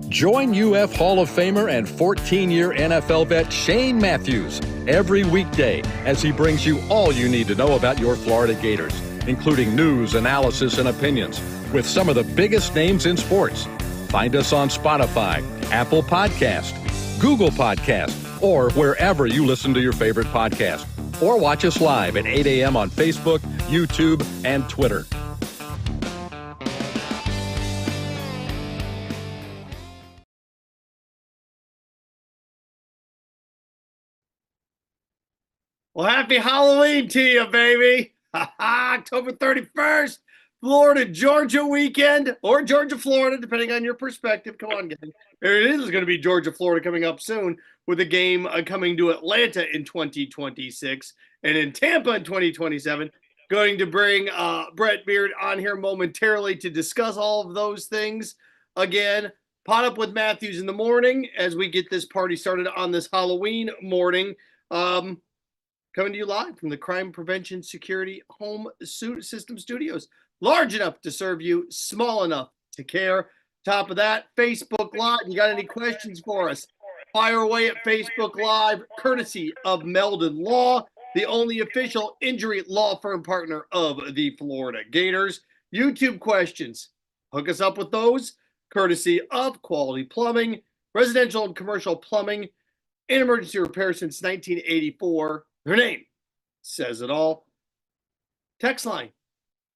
Join UF Hall of Famer and 14-year NFL vet Shane Matthews every weekday as he brings you all you need to know about your Florida Gators, including news, analysis, and opinions with some of the biggest names in sports. Find us on Spotify, Apple Podcast, Google Podcast, or wherever you listen to your favorite podcast. Or watch us live at 8 a.m. on Facebook, YouTube, and Twitter. Well, happy Halloween to you, baby. October 31st, Florida-Georgia weekend, or Georgia-Florida, depending on your perspective. Come on, gang. There it is. It's going to be Georgia-Florida coming up soon with a game coming to Atlanta in 2026 and in Tampa in 2027. Going to bring Brent Beaird on here momentarily to discuss all of those things. Again, PodUp with Matthews in the morning as we get this party started on this Halloween morning. Coming to you live from the Crime Prevention Security Home System Studios. Large enough to serve you, small enough to care. Top of that, Facebook Live. You got any questions for us? Fire away at Facebook Live, courtesy of Meldon Law, the only official injury law firm partner of the Florida Gators. YouTube questions. Hook us up with those, courtesy of Quality Plumbing, residential and commercial plumbing, and emergency repair since 1984. Her name says it all. Text line.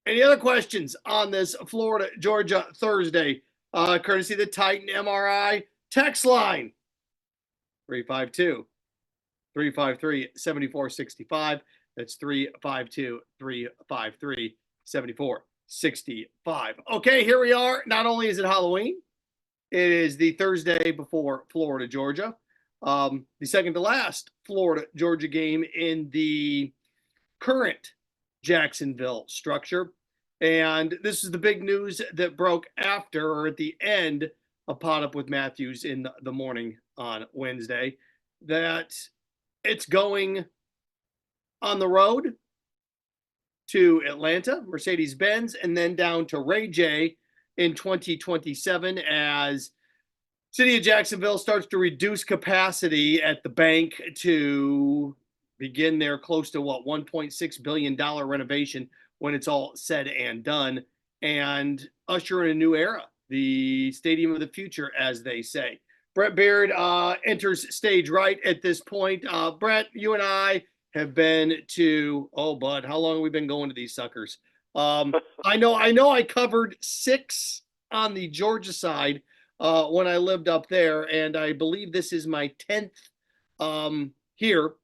Any other questions on this Florida-Georgia Thursday? Courtesy of the Titan MRI. Text line. 352-353-7465. That's 352-353-7465. Okay, here we are. Not only is it Halloween, it is the Thursday before Florida-Georgia. The second to last Florida-Georgia game in the current Jacksonville structure. And this is the big news that broke after or at the end of PodUp with Matthews in the morning on Wednesday, that it's going on the road to Atlanta, Mercedes-Benz, and then down to Ray J in 2027 as City of Jacksonville starts to reduce capacity at the bank to begin their close to $1.6 billion renovation when it's all said and done, and usher in a new era, the stadium of the future, as they say. Brent Beaird enters stage right at this point. Brent, you and I have been to, bud, how long have we been going to these suckers? I know I covered 6 on the Georgia side when I lived up there, and I believe this is my 10th here.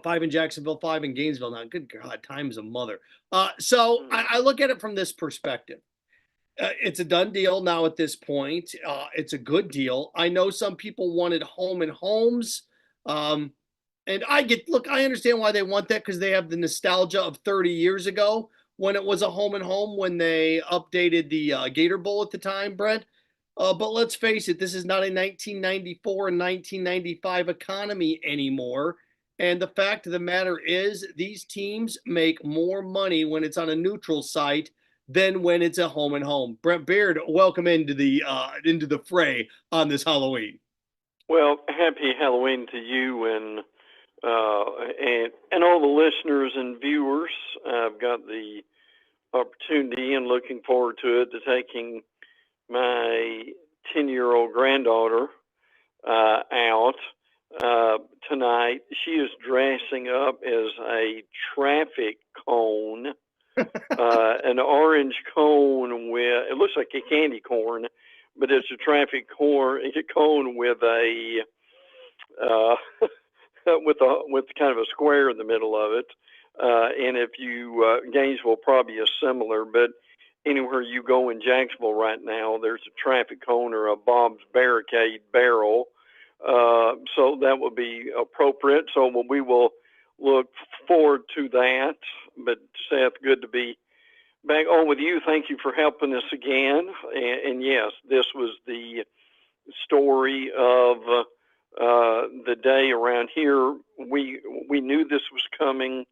5 in Jacksonville, 5 in Gainesville. Now, good God, time is a mother. So I look at it from this perspective. It's a done deal now at this point. It's a good deal. I know some people wanted home and homes. And I understand why they want that, because they have the nostalgia of 30 years ago when it was a home and home, when they updated the Gator Bowl at the time, Brent. But let's face it, this is not a 1994 and 1995 economy anymore. And the fact of the matter is, these teams make more money when it's on a neutral site than when it's a home and home. Brent Beaird, welcome into the fray on this Halloween. Well, happy Halloween to you and all the listeners and viewers. I've got the opportunity and looking forward to it, to taking my 10-year-old granddaughter out tonight. She is dressing up as a traffic cone, an orange cone with, it looks like a candy corn, but it's a traffic cone with a with kind of a square in the middle of it. And if you Gainesville probably is similar, but anywhere you go in Jacksonville right now, there's a traffic cone or a Bob's Barricade barrel. So that would be appropriate. So we will look forward to that. But Seth, good to be back on with you. Thank you for helping us again. And yes, this was the story of the day around here. We knew this was coming.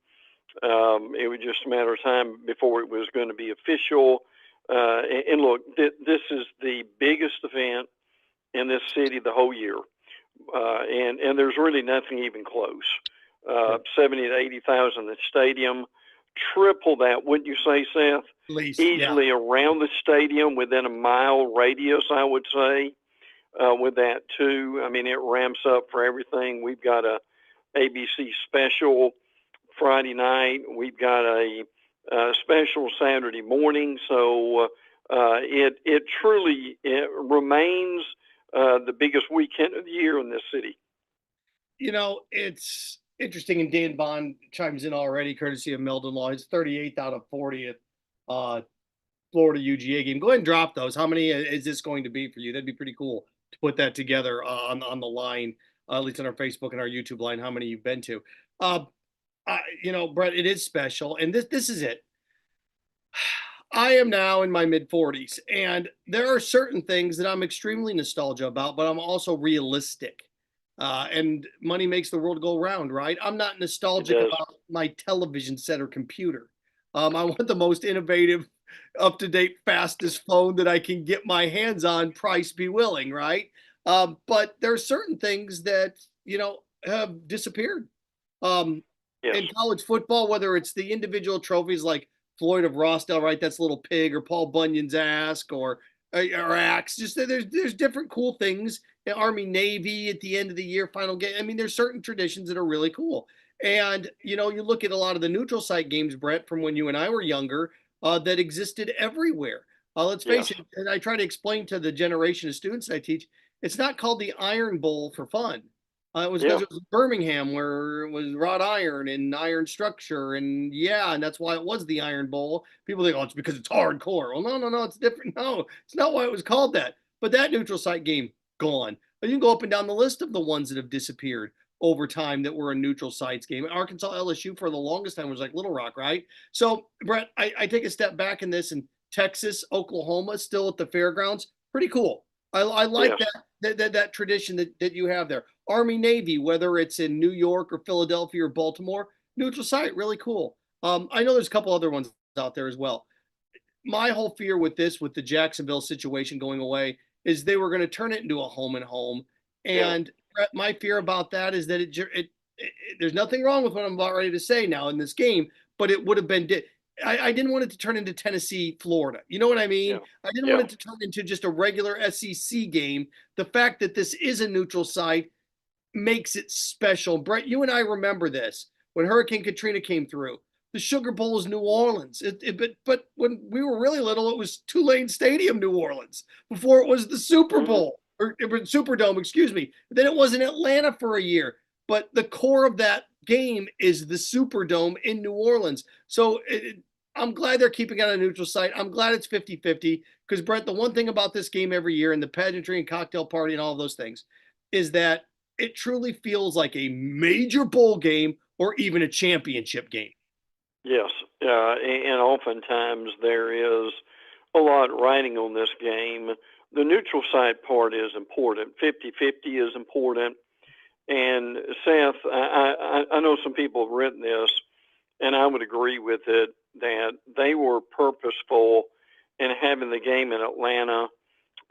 It was just a matter of time before it was going to be official. And look, this is the biggest event in this city the whole year. And there's really nothing even close. 70 to 80,000 in the stadium, triple that, wouldn't you say, Seth? At least, Easily around the stadium within a mile radius, I would say, with that too. I mean, it ramps up for everything. We've got a ABC special Friday night. We've got a special Saturday morning. So it truly remains the biggest weekend of the year in this city. You know, it's interesting, and Dan Bond chimes in already, courtesy of Meldon Law. His 38th out of 40th Florida UGA game. Go ahead and drop those. How many is this going to be for you? That'd be pretty cool to put that together on the line, at least on our Facebook and our YouTube line, how many you've been to. You know, Brett, it is special, and this is it. I am now in my mid 40s, and there are certain things that I'm extremely nostalgic about, but I'm also realistic. And money makes the world go round, right? I'm not nostalgic about my television set or computer. I want the most innovative, up-to-date, fastest phone that I can get my hands on, price be willing, right? But there are certain things that, you know, have disappeared. In college football, whether it's the individual trophies like Floyd of Rossdale, right? That's a little pig, or Paul Bunyan's ask, or axe. Just there's different cool things. Army Navy at the end of the year final game. I mean, there's certain traditions that are really cool. And you know, you look at a lot of the neutral site games, Brett, from when you and I were younger, that existed everywhere. Let's face it, and I try to explain to the generation of students I teach, it's not called the Iron Bowl for fun. It was because it was Birmingham, where it was wrought iron and iron structure, and that's why it was the Iron Bowl. People think, oh, it's because it's hardcore. Well, no, it's different. No, it's not why it was called that. But that neutral site game, gone. You can go up and down the list of the ones that have disappeared over time that were a neutral sites game. Arkansas LSU for the longest time was like Little Rock, right? So, Brett, I take a step back in this, and Texas, Oklahoma, still at the fairgrounds, pretty cool. I like that tradition that you have there. Army Navy, whether it's in New York or Philadelphia or Baltimore, neutral site, really cool. I know there's a couple other ones out there as well. My whole fear with the Jacksonville situation going away, is they were going to turn it into a home and home. And my fear about that is that there's nothing wrong with what I'm about ready to say now in this game, but it would have been. I didn't want it to turn into Tennessee, Florida. You know what I mean? I didn't want it to turn into just a regular SEC game. The fact that this is a neutral site makes it special. Brett, you and I remember this when Hurricane Katrina came through. The Sugar Bowl is New Orleans. But when we were really little, it was Tulane Stadium, New Orleans, before it was the Super Bowl, or Superdome, excuse me. Then it was in Atlanta for a year. But the core of that game is the Superdome in New Orleans. So I'm glad they're keeping it on a neutral site. I'm glad it's 50-50, because, Brent, the one thing about this game every year, and the pageantry and cocktail party and all of those things, is that it truly feels like a major bowl game or even a championship game. Yes, and oftentimes there is a lot riding on this game. The neutral site part is important. 50-50 is important. And Seth, I know some people have written this, and I would agree with it, that they were purposeful in having the game in Atlanta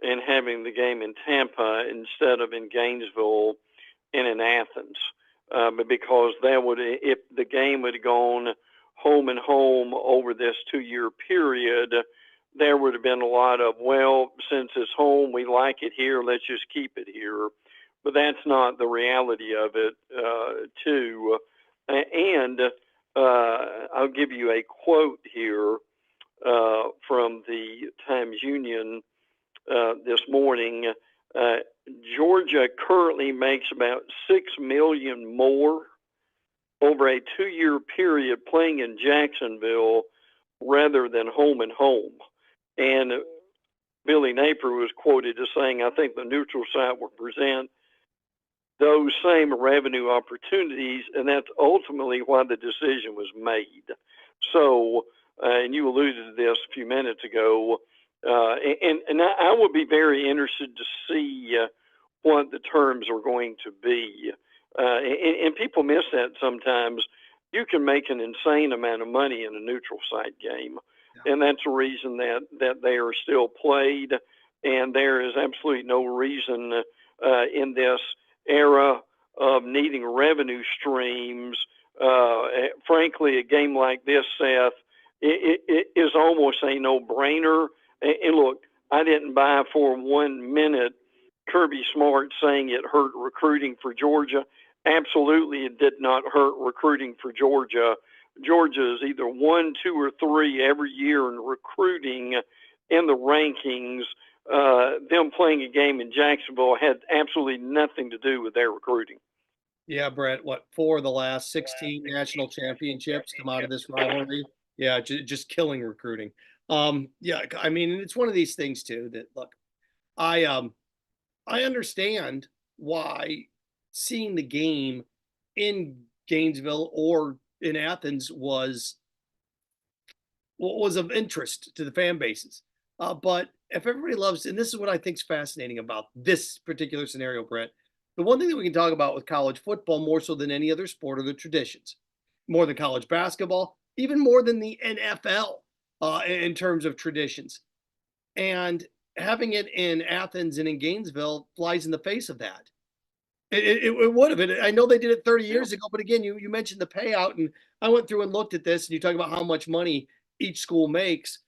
and having the game in Tampa instead of in Gainesville and in Athens. But because if the game would have gone home and home over this 2-year period, there would have been a lot of, well, since it's home, we like it here, let's just keep it here. But that's not the reality of it, too. And I'll give you a quote here from the Times-Union this morning. Georgia currently makes about $6 million more over a 2-year period playing in Jacksonville rather than home and home. And Billy Napier was quoted as saying, I think the neutral site will present those same revenue opportunities, and that's ultimately why the decision was made. So, and you alluded to this a few minutes ago, and I would be very interested to see what the terms are going to be. And people miss that sometimes. You can make an insane amount of money in a neutral site game. and that's the reason that they are still played. And there is absolutely no reason in this era of needing revenue streams. Frankly, a game like this, Seth, it is almost a no-brainer. And look, I didn't buy for 1 minute Kirby Smart saying it hurt recruiting for Georgia. Absolutely, it did not hurt recruiting for Georgia. Georgia is either 1, 2, or 3 every year in recruiting in the rankings. Them playing a game in Jacksonville had absolutely nothing to do with their recruiting. Yeah, Brett, 4 of the last 16 national championships come out of this rivalry? Yeah, just killing recruiting. Yeah, I mean, it's one of these things too that, look, I understand why seeing the game in Gainesville or in Athens was of interest to the fan bases. But if everybody loves, and this is what I think is fascinating about this particular scenario, Brett, the one thing that we can talk about with college football more so than any other sport are the traditions, more than college basketball, even more than the NFL in terms of traditions. And having it in Athens and in Gainesville flies in the face of that. It would have been. I know they did it 30 years ago, but again, you mentioned the payout, and I went through and looked at this, and you talk about how much money each school makes.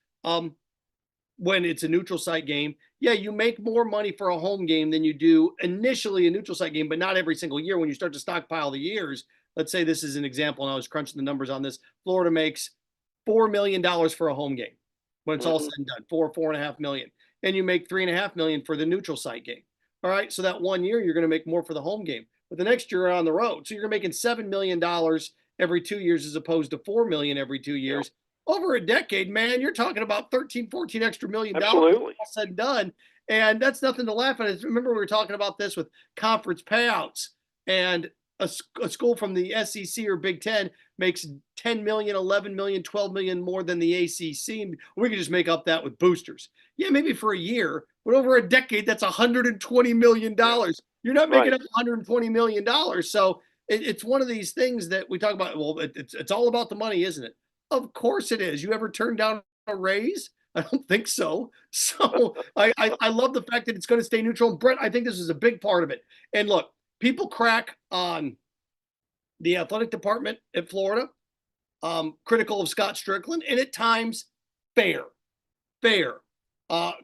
When it's a neutral site game, yeah, you make more money for a home game than you do initially a neutral site game, but not every single year. When you start to stockpile the years, let's say this is an example, and I was crunching the numbers on this. Florida makes $4 million for a home game when it's all said and done, 4.5 million, and you make 3.5 million for the neutral site game. All right, so that 1 year you're going to make more for the home game, but the next year you're on the road, so you're making $7 million every 2 years as opposed to 4 million every 2 years. Over a decade, man, you're talking about 13, 14 extra $1 million all said and done. And that's nothing to laugh at. Remember, we were talking about this with conference payouts, and a school from the SEC or Big Ten makes 10 million, 11 million, 12 million more than the ACC. We could just make up that with boosters. Yeah, maybe for a year, but over a decade, that's $120 million. You're not making up $120 million. So it's one of these things that we talk about. Well, it's all about the money, isn't it? Of course it is. You ever turn down a raise? I don't think so. So I love the fact that it's going to stay neutral. And Brett, I think this is a big part of it. And look, people crack on the athletic department at Florida, critical of Scott Strickland, and at times fair.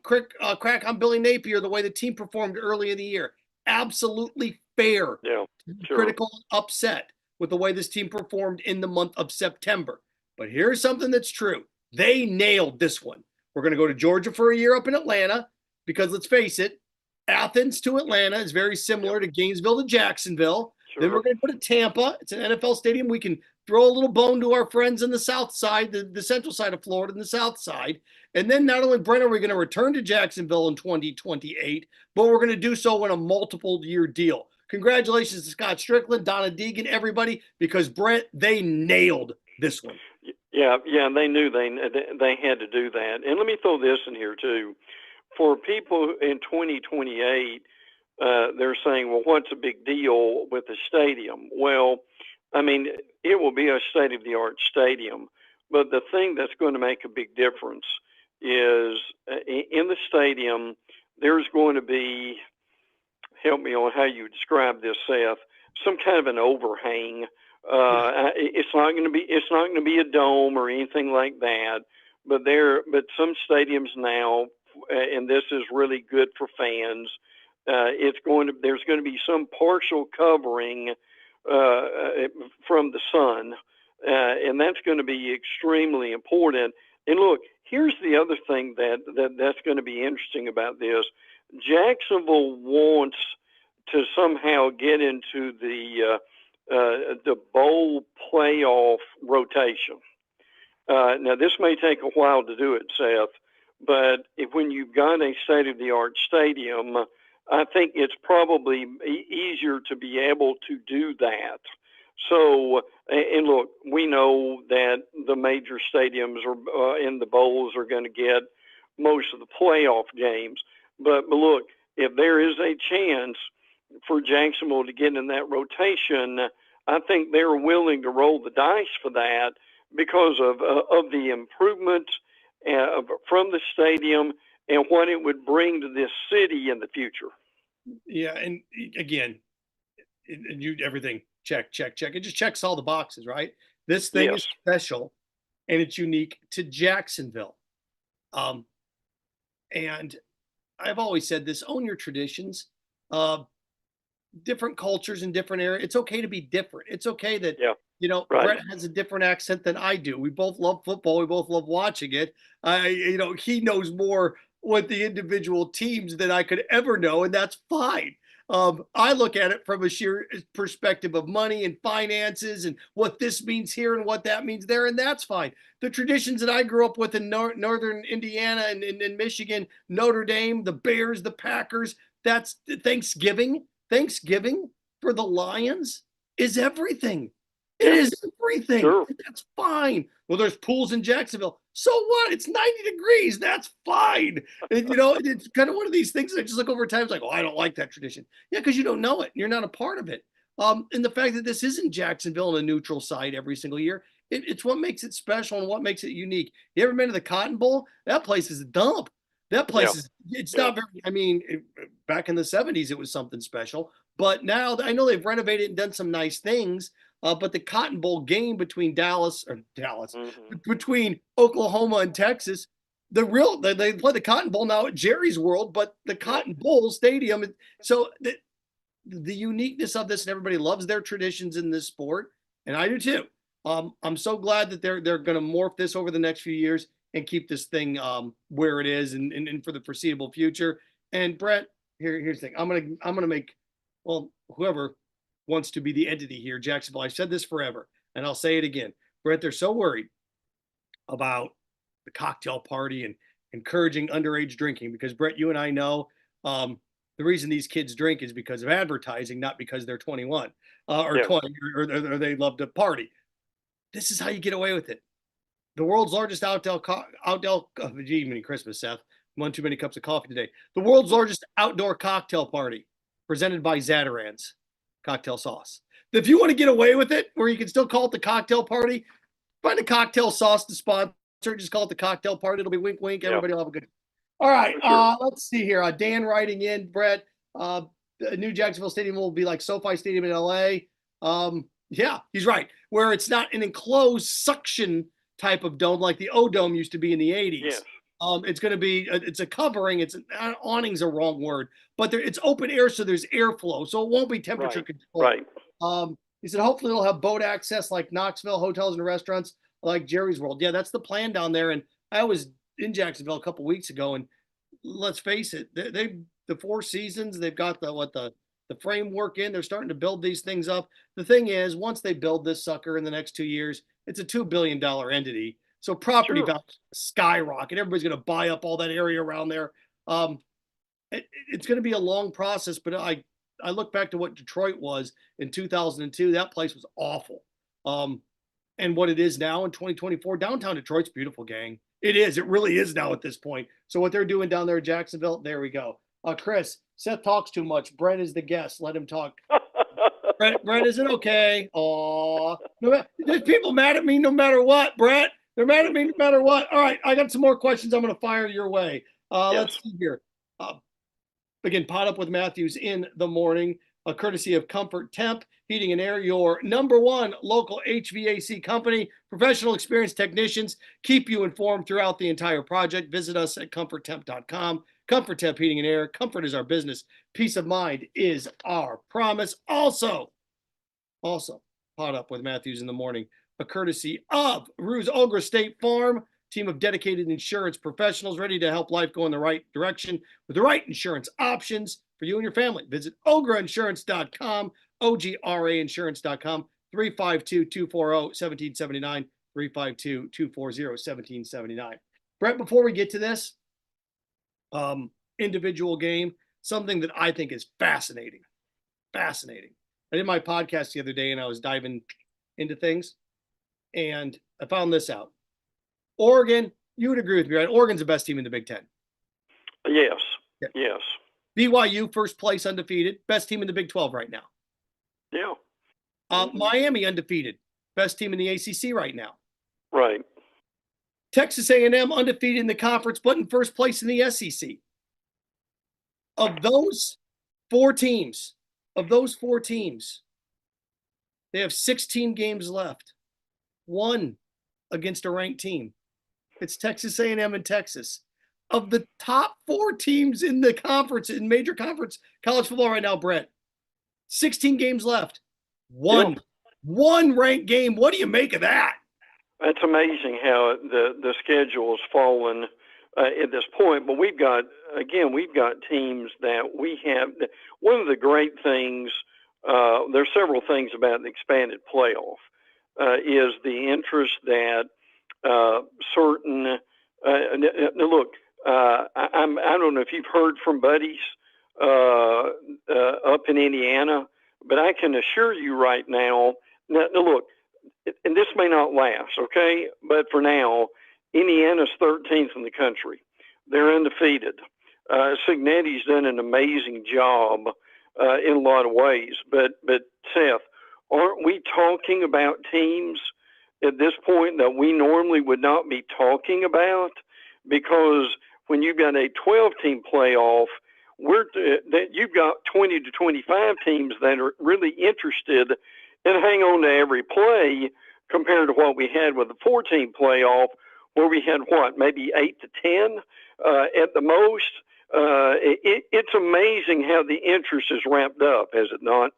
Crack on Billy Napier, the way the team performed early in the year. Absolutely fair. Yeah, sure. Critical, upset with the way this team performed in the month of September. But here's something that's true. They nailed this one. We're going to go to Georgia for a year up in Atlanta because, let's face it, Athens to Atlanta is very similar to Gainesville to Jacksonville. Sure. Then we're going to go to Tampa. It's an NFL stadium. We can throw a little bone to our friends in the south side, the central side of Florida and the south side. And then not only, Brent, are we going to return to Jacksonville in 2028, but we're going to do so in a multiple-year deal. Congratulations to Scott Strickland, Donna Deegan, everybody, because, Brent, they nailed this one. Yeah, and they knew they had to do that. And let me throw this in here too. For people in 2028, they're saying, well, what's a big deal with the stadium? Well, I mean, it will be a state-of-the-art stadium, but the thing that's going to make a big difference is in the stadium, there's going to be, help me on how you describe this, Seth, some kind of an overhang. It's not going to be a dome or anything like that, but some stadiums now, and this is really good for fans. There's going to be some partial covering from the sun, and that's going to be extremely important. And look, here's the other thing that's going to be interesting about this. Jacksonville wants to somehow get into the bowl playoff rotation. Now, this may take a while to do it, Seth, but when you've got a state-of-the-art stadium, I think it's probably easier to be able to do that. So, and look, we know that the major stadiums are in the bowls are going to get most of the playoff games. But look, if there is a chance for Jacksonville to get in that rotation, I think they're willing to roll the dice for that because of the improvement from the stadium and what it would bring to this city in the future. Yeah, and again, everything check. It just checks all the boxes, right? This thing Yes. is special, and it's unique to Jacksonville. And I've always said this: own your traditions. Different cultures in different areas. It's okay to be different. It's okay that right. Brett has a different accent than I do. We both love football. We both love watching it. He knows more what the individual teams than I could ever know, and that's fine. I look at it from a sheer perspective of money and finances and what this means here and what that means there, and that's fine. The traditions that I grew up with in northern Indiana and in Michigan, Notre Dame, the Bears, the Packers, that's Thanksgiving. Thanksgiving for the Lions is everything. It is everything. Sure. That's fine. Well, there's pools in Jacksonville. So what? It's 90 degrees. That's fine. And, it's kind of one of these things that I just look over time. It's like, oh, I don't like that tradition. Yeah, because you don't know it. You're not a part of it. And the fact that this isn't Jacksonville on a neutral site every single year, it's what makes it special and what makes it unique. You ever been to the Cotton Bowl? That place is a dump. That place it's not very, back in the 70s, it was something special. But now I know they've renovated and done some nice things. But the Cotton Bowl game between between Oklahoma and Texas, they play the Cotton Bowl now at Jerry's World, but the Cotton Bowl Stadium. So the uniqueness of this, and everybody loves their traditions in this sport, and I do too. I'm so glad that they're going to morph this over the next few years and keep this thing where it is and for the foreseeable future. And Brent, here's the thing. I'm gonna make, well, whoever wants to be the entity here, Jacksonville. I've said this forever, and I'll say it again. Brent, they're so worried about the cocktail party and encouraging underage drinking because, Brett, you and I know the reason these kids drink is because of advertising, not because they're 21 or 20 or they love to party. This is how you get away with it. The world's largest many Christmas, Seth. One too many cups of coffee today. The world's largest outdoor cocktail party presented by Zatarain's cocktail sauce. If you want to get away with it, where you can still call it the cocktail party, find a cocktail sauce to sponsor. Just call it the cocktail party. It'll be wink, wink. Everybody will have a good. All right. Sure. Let's see here. Dan writing in, Brett. The new Jacksonville Stadium will be like SoFi Stadium in LA. Yeah, he's right. Where it's not an enclosed suction type of dome like the O Dome used to be in the 80s. Yes. It's going to be, it's a covering. Awning's a wrong word, but it's open air, so there's airflow, so it won't be temperature controlled. Right. He said, hopefully it'll have boat access like Knoxville, hotels and restaurants like Jerry's World. Yeah, that's the plan down there. And I was in Jacksonville a couple weeks ago, and let's face it, the Four Seasons, they've got the framework in. They're starting to build these things up. The thing is, once they build this sucker in the next 2 years, it's a $2 billion entity. So property values skyrocket. Everybody's going to buy up all that area around there. It's going to be a long process, but I look back to what Detroit was in 2002. That place was awful. And what it is now in 2024, downtown Detroit's beautiful, gang. It is. It really is now at this point. So what they're doing down there in Jacksonville, there we go. Chris, Seth talks too much. Brent is the guest. Let him talk. Brent, is it okay? Aw. There's people mad at me no matter what, Brent. They're mad at me no matter what. All right, I got some more questions I'm going to fire your way. Let's see here. Again, PodUp with Matthews in the morning, courtesy of Comfort Temp Heating and Air, your #1 local HVAC company. Professional experienced technicians keep you informed throughout the entire project. Visit us at comforttemp.com. Comfort Temp Heating and Air. Comfort is our business. Peace of mind is our promise. Also, PodUp with Matthews in the morning, a courtesy of Ruse Olga State Farm, team of dedicated insurance professionals ready to help life go in the right direction with the right insurance options for you and your family. Visit ograinsurance.com, OGRAinsurance.com, 352-240-1779, 352-240-1779. Brett, before we get to this individual game, something that I think is fascinating. I did my podcast the other day and I was diving into things, and I found this out. Oregon, you would agree with me, right? Oregon's the best team in the Big Ten. Yes. Yeah. Yes. BYU, first place, undefeated. Best team in the Big 12 right now. Yeah. Miami, undefeated. Best team in the ACC right now. Right. Texas A&M undefeated in the conference, but in first place in the SEC. Of those four teams, they have 16 games left. One against a ranked team. It's Texas A&M and Texas. Of the top four teams in the conference, in major conference college football right now, Brett, 16 games left. One ranked game. What do you make of that? It's amazing how the schedule has fallen at this point. But we've got teams that we have. One of the great things, there's several things about the expanded playoff, is the interest that certain. Look, I don't know if you've heard from buddies up in Indiana, but I can assure you right now. Now look, and this may not last, okay? But for now, Indiana's 13th in the country. They're undefeated. Signetti's done an amazing job in a lot of ways. But Seth, aren't we talking about teams at this point that we normally would not be talking about? Because when you've got a 12-team playoff, you've got 20 to 25 teams that are really interested and hang on to every play compared to what we had with the 14 playoff, where we had maybe 8 to 10 at the most. It's amazing how the interest is ramped up, has it not?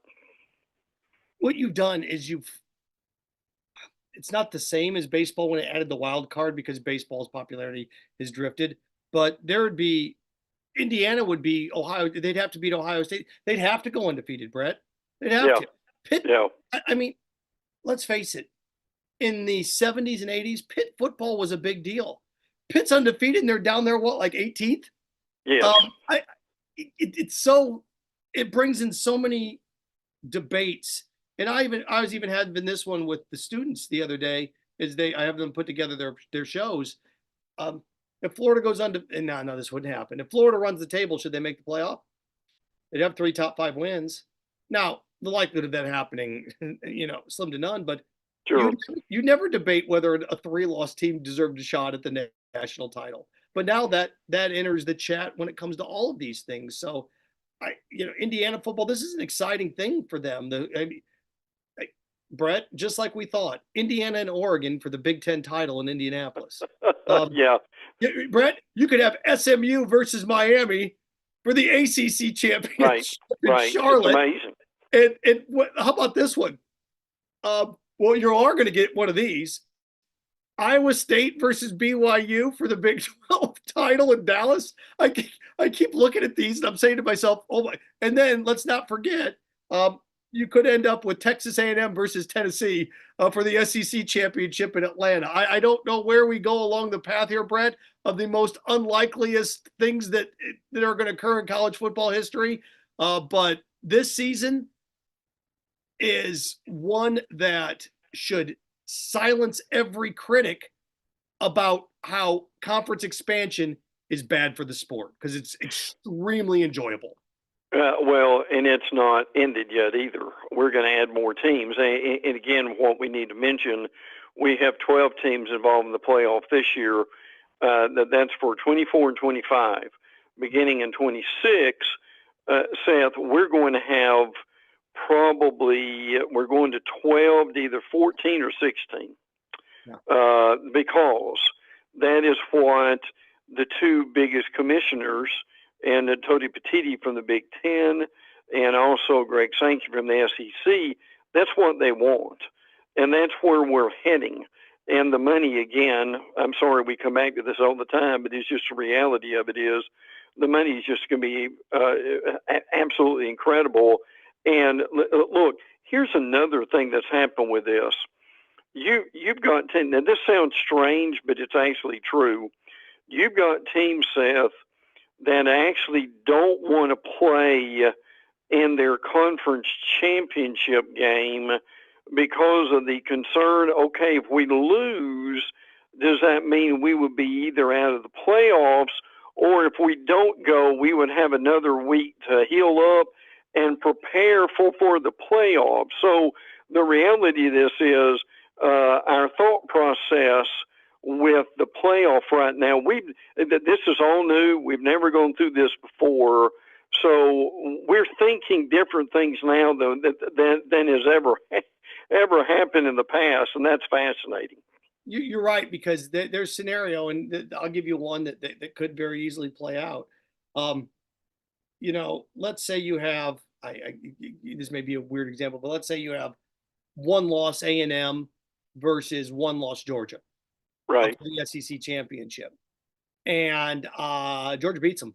What you've done is it's not the same as baseball when it added the wild card, because baseball's popularity has drifted, but Indiana would be Ohio. They'd have to beat Ohio State. They'd have to go undefeated, Brett. They'd have to. Pitt, I mean, let's face it. In the 70s and 80s, Pitt football was a big deal. Pitt's undefeated, and they're down there, like 18th? Yeah. It brings in so many debates. And I was even having this one with the students the other day, I have them put together their shows. If Florida goes and no, this wouldn't happen. If Florida runs the table, should they make the playoff? They'd have 3 top 5 wins. Now, the likelihood of that happening, slim to none, but sure. You never debate whether a 3-loss team deserved a shot at the national title. But now that enters the chat when it comes to all of these things. So, Indiana football, this is an exciting thing for them. Brett, just like we thought, Indiana and Oregon for the Big Ten title in Indianapolis. Yeah. Brett, you could have SMU versus Miami for the ACC championship in Charlotte. It's amazing. And how about this one? Well, you are going to get one of these. Iowa State versus BYU for the Big 12 title in Dallas. I keep looking at these and I'm saying to myself, oh my! And then let's not forget, you could end up with Texas A&M versus Tennessee for the SEC championship in Atlanta. I don't know where we go along the path here, Brett, of the most unlikeliest things that are going to occur in college football history. But this season is one that should silence every critic about how conference expansion is bad for the sport, because it's extremely enjoyable. Well, and it's not ended yet either. We're going to add more teams. And again, what we need to mention, we have 12 teams involved in the playoff this year. That's for 24 and 25. Beginning in 26, Seth, we're going to have we're going to 12 to either 14 or 16. Yeah. Because that is what the 2 biggest commissioners, and Tony Petitti from the Big Ten, and also Greg Sankey from the SEC, that's what they want. And that's where we're heading. And the money, again, I'm sorry we come back to this all the time, but it's just the reality of it is the money is just going to be absolutely incredible. And look, here's another thing that's happened with this. You've got now this sounds strange, but it's actually true. You've got teams, Seth, that actually don't want to play in their conference championship game because of the concern, okay, if we lose, does that mean we would be either out of the playoffs, or if we don't go, we would have another week to heal up and prepare for the playoffs? So the reality of this is our thought process with the playoff right now. This is all new. We've never gone through this before. So we're thinking different things now than has ever happened in the past, and that's fascinating. You're right, because there's scenario, and I'll give you one that could very easily play out. Let's say you have this may be a weird example, but let's say you have one loss A&M versus one loss Georgia, right? For the SEC championship, and Georgia beats them,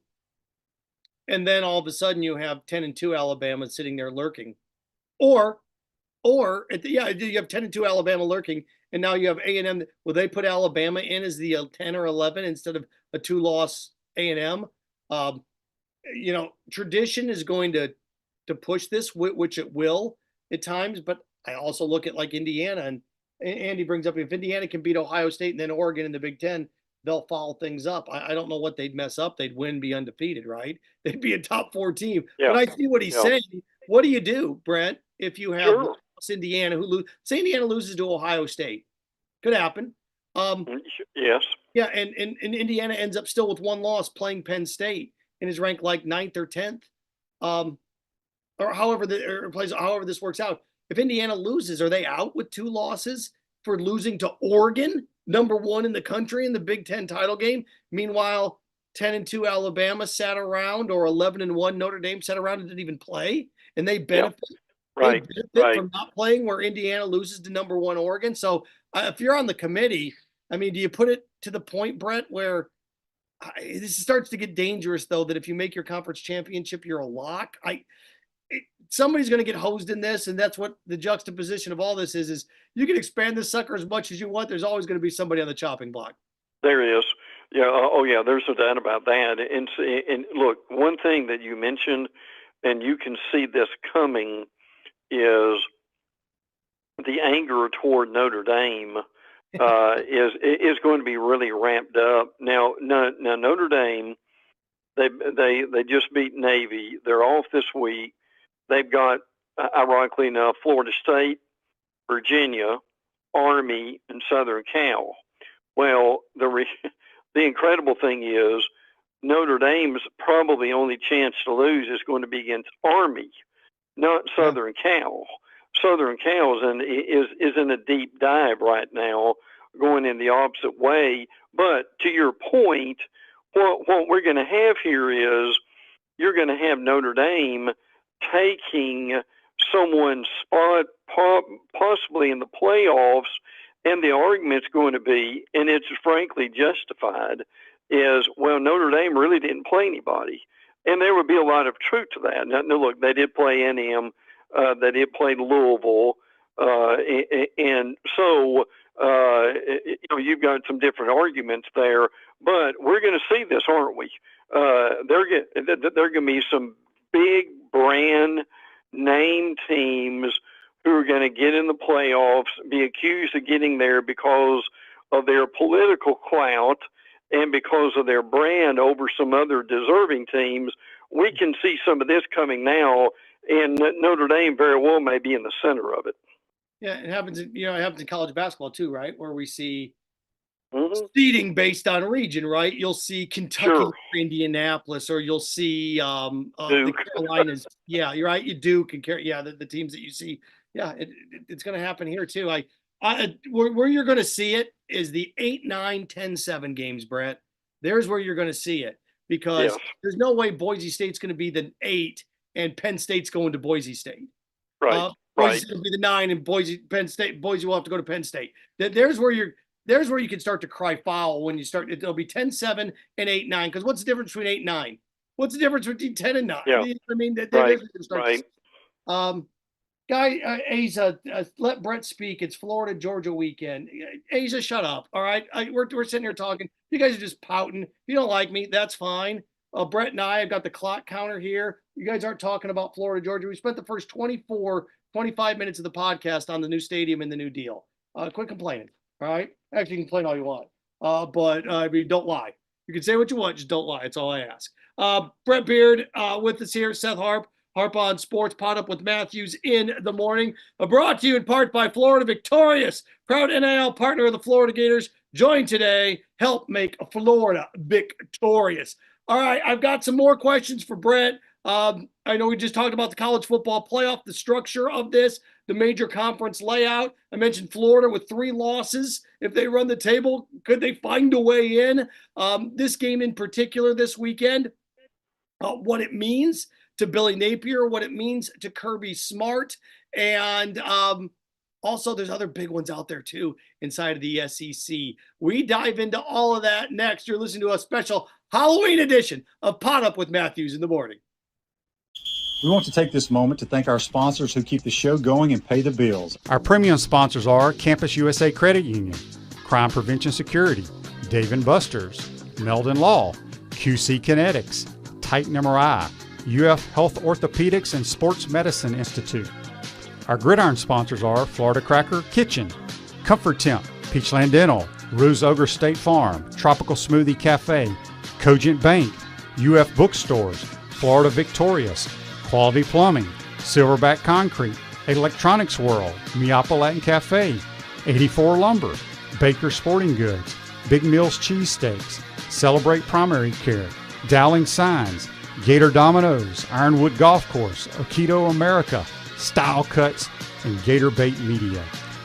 and then all of a sudden you have 10-2 Alabama sitting there lurking, or you have 10-2 Alabama lurking, and now you have A&M. Will they put Alabama in as the 10 or 11 instead of a 2-loss A&M? Tradition is going to push this, which it will at times. But I also look at like Indiana, and Andy brings up, if Indiana can beat Ohio State and then Oregon in the Big Ten, they'll follow things up. I don't know what they'd mess up. They'd win, be undefeated, right? They'd be a top 4 team. Yeah. But I see what he's saying. What do you do, Brent, if you have Indiana say Indiana loses to Ohio State? Could happen. Yes. Yeah, and Indiana ends up still with one loss playing Penn State and is ranked like 9th or 10th. Or however this works out. If Indiana loses, are they out with 2 losses for losing to Oregon, number 1 in the country in the Big Ten title game? Meanwhile, 10-2 Alabama sat around, or 11-1 Notre Dame sat around and didn't even play, and they benefit. Yeah. Right. They benefit from not playing, where Indiana loses to number 1 Oregon. So if you're on the committee, I mean, do you put it to the point, Brent, where this starts to get dangerous, though, that if you make your conference championship, you're a lock? Somebody's going to get hosed in this, and that's what the juxtaposition of all this is you can expand this sucker as much as you want. There's always going to be somebody on the chopping block. There is. Yeah. Oh, yeah. There's no doubt about that. And look, one thing that you mentioned, and you can see this coming, is the anger toward Notre Dame is going to be really ramped up. Now Notre Dame, they just beat Navy. They're off this week. They've got, ironically enough, Florida State, Virginia, Army, and Southern Cal. Well, the incredible thing is Notre Dame's probably only chance to lose is going to be against Army, not Southern Cal. Southern Cal is in a deep dive right now, going in the opposite way. But to your point, what we're going to have here is you're going to have Notre Dame taking someone's spot possibly in the playoffs, and the argument's going to be, and it's frankly justified, is, well, Notre Dame really didn't play anybody. And there would be a lot of truth to that. Now, look, they did play A&M, they did play Louisville, and so you've got some different arguments there. But we're going to see this, aren't we? There are going to be some big brand name teams who are going to get in the playoffs, be accused of getting there because of their political clout and because of their brand over some other deserving teams. We can see some of this coming now, and Notre Dame very well may be in the center of it. Yeah, it happens in college basketball too, right? Where we see seeding based on region, right? You'll see Kentucky, Indianapolis, or you'll see the Carolinas. Yeah, you're right. You Duke and the teams that you see. Yeah, it's going to happen here too. Where you're going to see it is the 8, 9, 10, 7 games, Brett. There's where you're going to see it, because there's no way Boise State's going to be the 8 and Penn State's going to Boise State. Right. Boise's going to be the 9 and Boise will have to go to Penn State. There's where you can start to cry foul when you start. It'll be 10, 7 and 8, 9. Because what's the difference between 8 and 9? What's the difference between 10 and 9? Yeah. I mean, right. Asa, let Brett speak. It's Florida Georgia weekend. Asa, shut up. All right, we're sitting here talking. You guys are just pouting. If you don't like me, that's fine. Brett and I have got the clock counter here. You guys aren't talking about Florida Georgia. We spent the first 25 minutes of the podcast on the new stadium and the new deal. Quit complaining. All right, actually, you can complain all you want, but I mean, don't lie. You can say what you want, just don't lie. That's all I ask. Brent Beaird with us here. Seth Harp. Harp on Sports, PodUp with Matthews in the morning. Brought to you in part by Florida Victorious, proud NIL partner of the Florida Gators. join today, help make Florida victorious. All right, I've got some more questions for Brent. I know we just talked about the college football playoff, the structure of this, the major conference layout. I mentioned Florida with 3 losses. If they run the table, could they find a way in? This game in particular this weekend, what it means to Billy Napier, what it means to Kirby Smart, and also there's other big ones out there too inside of the SEC. We dive into all of that next. You're listening to a special Halloween edition of PodUp with Matthews in the morning. We want to take this moment to thank our sponsors who keep the show going and pay the bills. Our premium sponsors are Campus USA Credit Union, Crime Prevention Security, Dave & Buster's, Meldon Law, QC Kinetics, Titan MRI, UF Health Orthopedics and Sports Medicine Institute. Our gridiron sponsors are Florida Cracker Kitchen, Comfort Temp, Peachland Dental, Ruse Ogre State Farm, Tropical Smoothie Cafe, Cogent Bank, UF Bookstores, Florida Victorious, Quality Plumbing, Silverback Concrete, Electronics World, Miapa Latin Cafe, 84 Lumber, Baker Sporting Goods, Big Mills Cheesesteaks, Celebrate Primary Care, Dowling Signs, Gator Dominoes, Ironwood Golf Course, Aikido America, Style Cuts, and Gator Bait Media.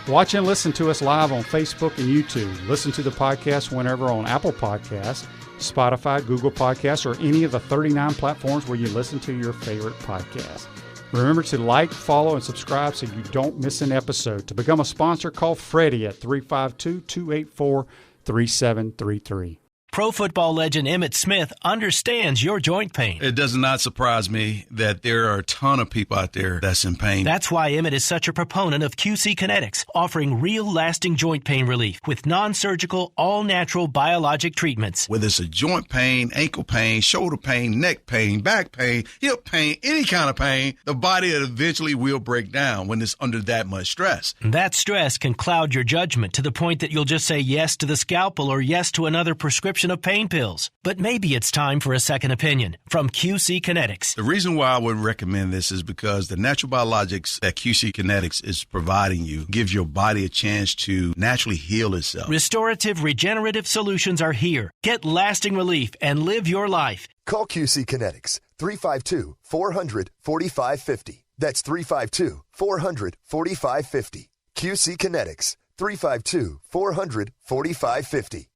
Watch and listen to us live on Facebook and YouTube. Listen to the podcast whenever on Apple Podcasts, Spotify, Google Podcasts, or any of the 39 platforms where you listen to your favorite podcast. Remember to like, follow, and subscribe so you don't miss an episode. To become a sponsor, call Freddie at 352-284-3733. Pro football legend Emmitt Smith understands your joint pain. It does not surprise me that there are a ton of people out there that's in pain. That's why Emmitt is such a proponent of QC Kinetics, offering real lasting joint pain relief with non-surgical, all-natural biologic treatments. Whether it's a joint pain, ankle pain, shoulder pain, neck pain, back pain, hip pain, any kind of pain, the body eventually will break down when it's under that much stress. That stress can cloud your judgment to the point that you'll just say yes to the scalpel or yes to another prescription of pain pills. But maybe it's time for a second opinion from QC Kinetics. The reason why I would recommend this is because the natural biologics that QC Kinetics is providing you gives your body a chance to naturally heal itself. Restorative, regenerative solutions are here. Get lasting relief and live your life. Call QC Kinetics, 352-400-4550. That's 352-400-4550. QC Kinetics, 352-400-4550.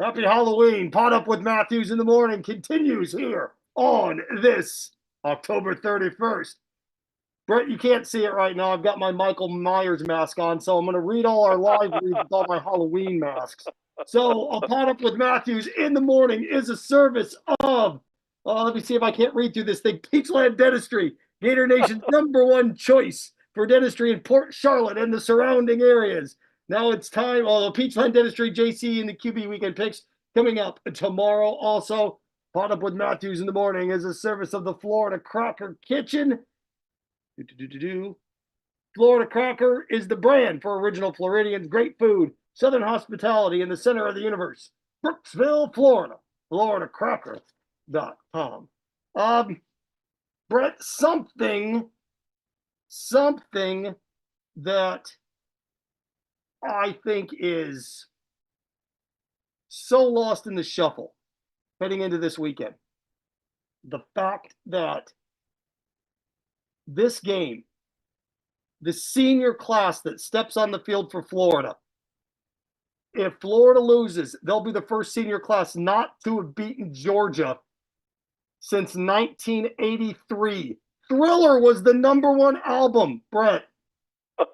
Happy Halloween. PodUp with Matthews in the morning continues here on this October 31st. Brett, you can't see it right now. I've got my Michael Myers mask on, so I'm going to read all our live reads with all my Halloween masks. So, a PodUp with Matthews in the morning is a service of, let me see if I can't read through this thing, Peachland Dentistry, Gator Nation's #1 choice for dentistry in Port Charlotte and the surrounding areas. Now it's time. Peachland Dentistry, JC, and the QB weekend picks coming up tomorrow. Also, PodUp with Matthews in the morning is a service of the Florida Cracker Kitchen. Florida Cracker is the brand for original Floridians. Great food, Southern hospitality in the center of the universe. Brooksville, Florida. FloridaCracker.com. Brett, something that I think is so lost in the shuffle heading into this weekend. The fact that this game, the senior class that steps on the field for Florida, if Florida loses, they'll be the first senior class not to have beaten Georgia since 1983. Thriller was the #1 album, Brett,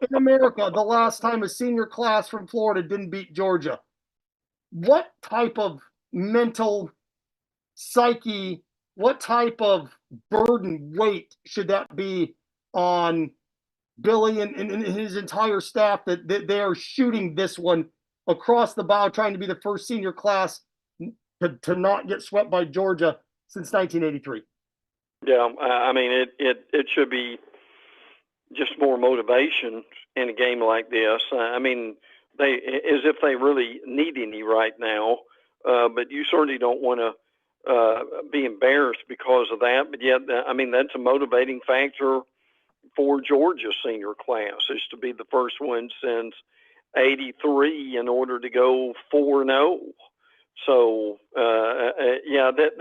in America the last time a senior class from Florida didn't beat Georgia. What type of mental psyche, what type of burden, weight should that be on Billy and his entire staff that they are shooting this one across the bow, trying to be the first senior class to not get swept by Georgia since 1983? Yeah, I mean, it should be just more motivation in a game like this. I mean, as if they really need any right now, but you certainly don't want to be embarrassed because of that. But yet, I mean, that's a motivating factor for Georgia's senior class is to be the first one since '83 in order to go 4-0. So yeah, that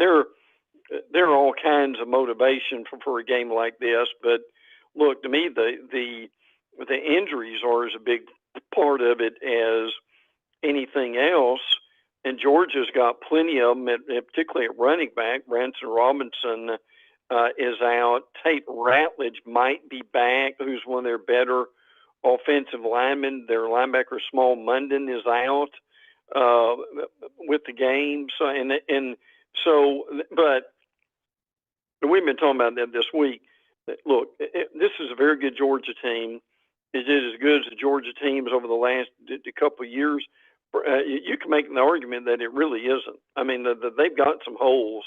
there are all kinds of motivation for a game like this. But look, to me, the injuries are as a big part of it as anything else. And Georgia's got plenty of them, particularly at running back. Branson Robinson is out. Tate Ratledge might be back, who's one of their better offensive linemen. Their linebacker, Small Munden, is out with the game. So, but we've been talking about that this week. Look, this is a very good Georgia team. Is it as good as the Georgia teams over the last couple of years? You can make an argument that it really isn't. I mean, they've got some holes,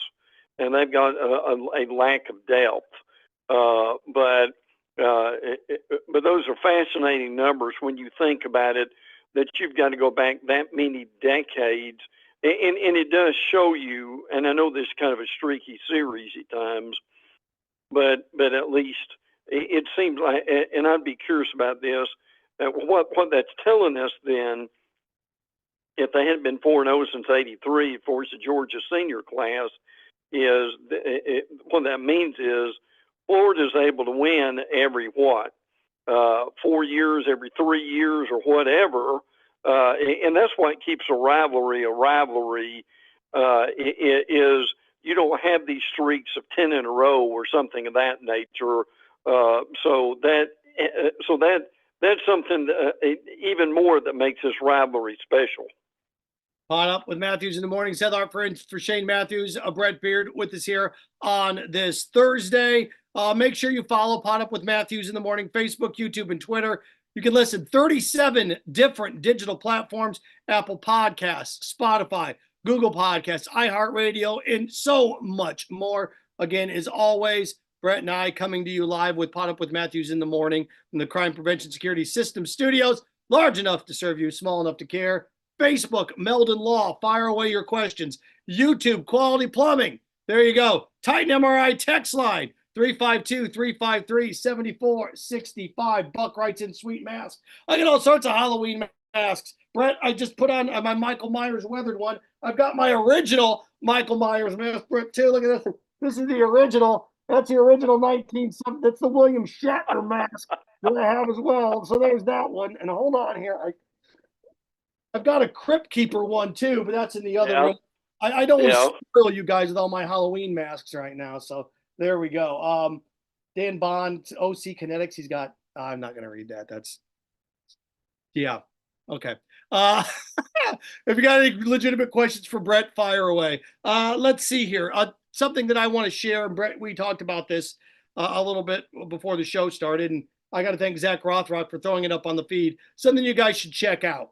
and they've got a lack of depth. But those are fascinating numbers when you think about it, that you've got to go back that many decades. And it does show you, and I know this is kind of a streaky series at times, but at least it seems like, and I'd be curious about this, what that's telling us then, if they hadn't been 4-0 since '83, of course, the Georgia senior class, is what that means is Florida's able to win every 4 years, every 3 years, or whatever, and that's what keeps a rivalry a rivalry. Is you don't have these streaks of 10 in a row or something of that nature. So that's something even more that makes this rivalry special. PodUp with Matthews in the morning. Seth Harp for Shane Matthews, Brent Beaird with us here on this Thursday. Make sure you follow PodUp with Matthews in the morning, Facebook, YouTube, and Twitter. You can listen 37 different digital platforms: Apple Podcasts, Spotify, Google Podcasts, iHeartRadio, and so much more. Again, as always, Brett and I coming to you live with PodUp with Matthews in the morning from the Crime Prevention Security System Studios, large enough to serve you, small enough to care. Facebook, Meldon Law, fire away your questions. YouTube, Quality Plumbing. There you go. Titan MRI text line, 352-353-7465. Buck writes in sweet mask. I get all sorts of Halloween masks. Brett, I just put on my Michael Myers weathered one. I've got my original Michael Myers mask, Brett, too. Look at this. This is the original. That's the original 1970. That's the William Shatner mask that I have as well. So there's that one. And hold on here. I've got a Crypt Keeper one too, but that's in the other room. I don't want to spoil you guys with all my Halloween masks right now. So there we go. Dan Bond, OC Kinetics. He's got, I'm not going to read that. That's, yeah. Okay. If you got any legitimate questions for Brett, fire away. Let's see here. Something that I want to share, and Brett, we talked about this a little bit before the show started, and I got to thank Zach Rothrock for throwing it up on the feed. Something you guys should check out.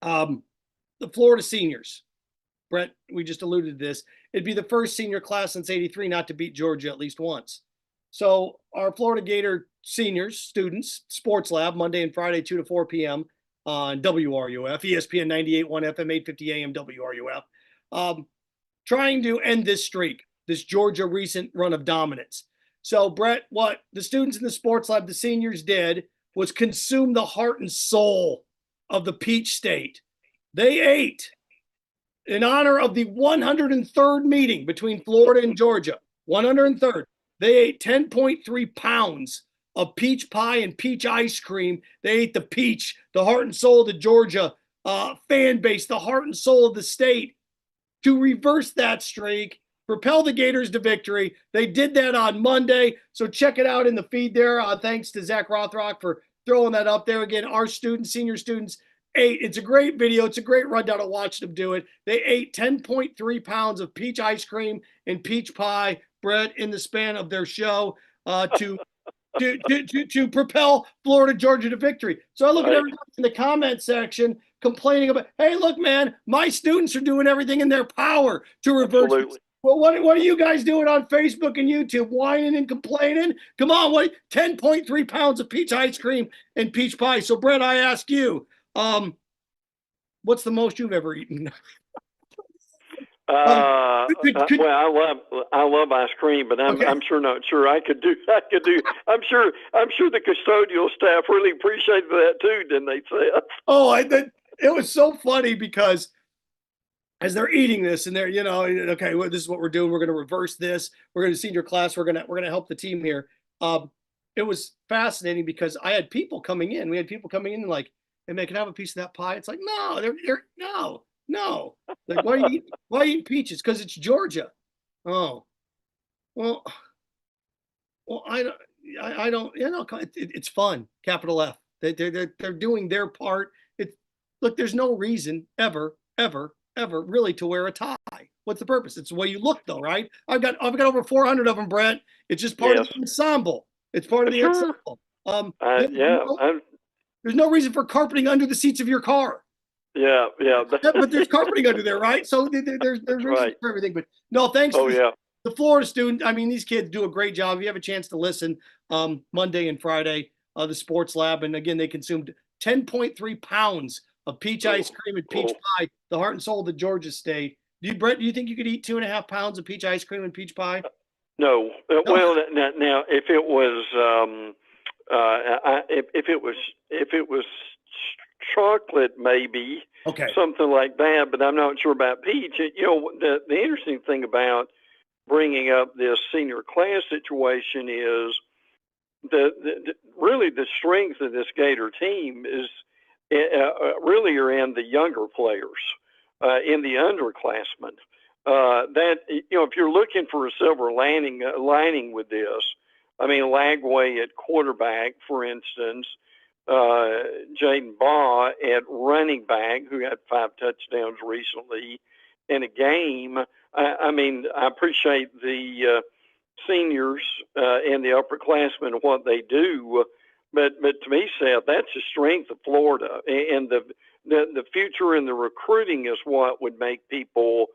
The Florida seniors. Brett, we just alluded to this. It'd be the first senior class since '83 not to beat Georgia at least once. So our Florida Gator seniors, students, Sports Lab, Monday and Friday, 2 to 4 p.m. on WRUF, ESPN 98.1 FM, 850 AM WRUF. Trying to end this streak, this Georgia recent run of dominance. So, Brett, what the students in the Sports Lab, the seniors did was consume the heart and soul of the Peach State. They ate, in honor of the 103rd meeting between Florida and Georgia, 103rd, they ate 10.3 pounds of peach pie and peach ice cream. They ate the peach, the heart and soul of the Georgia fan base, the heart and soul of the state, to reverse that streak, propel the Gators to victory. They did that on Monday, so check it out in the feed there. Thanks to Zach Rothrock for throwing that up there. Again, our students, senior students, ate. It's a great video. It's a great rundown of watching them do it. They ate 10.3 pounds of peach ice cream and peach pie bread in the span of their show to propel Florida Georgia to victory. So I look at everybody in the comment section complaining about, hey, look, man, my students are doing everything in their power to reverse it. Well, what are you guys doing on Facebook and YouTube? Whining and complaining? Come on, 10.3 pounds of peach ice cream and peach pie. So, Brett, I ask you, what's the most you've ever eaten? Well, I love ice cream, but I'm sure not sure I could do. I'm sure the custodial staff really appreciated that too, didn't they, Seth? Oh, it was so funny because as they're eating this and they're, okay, well, this is what we're doing. We're going to reverse this. We're going to senior class. We're going to help the team here. It was fascinating because I had people coming in. We had people coming in like, hey, man, can I have a piece of that pie? It's like, no, no. Like, why are you eating peaches? Because it's Georgia. Oh, well, I don't. It's fun. Capital F. They're doing their part. Look. There's no reason ever really to wear a tie. What's the purpose? It's the way you look, though, right? I've got over 400 of them, Brent. It's just part of the ensemble. It's part of the ensemble. There's no reason for carpeting under the seats of your car. Yeah. But there's carpeting under there, right? So there's reasons for everything. But no, thanks. The Florida student. I mean, these kids do a great job. If you have a chance to listen, Monday and Friday, the Sports Lab, and again, they consumed 10.3 pounds of peach ice cream and peach pie, the heart and soul of the Georgia State. Brett, do you think you could eat 2.5 pounds of peach ice cream and peach pie? No. Well, now if it was if it was chocolate, maybe something like that, but I'm not sure about peach. The interesting thing about bringing up this senior class situation is really the strength of this Gator team is really are in the younger players, in the underclassmen. If you're looking for a silver lining with this, I mean, Lagway at quarterback, for instance, Jaden Baugh at running back, who had 5 touchdowns recently in a game. I appreciate the seniors and the upperclassmen and what they do, but to me, Seth, that's the strength of Florida, and the future and the recruiting is what would make people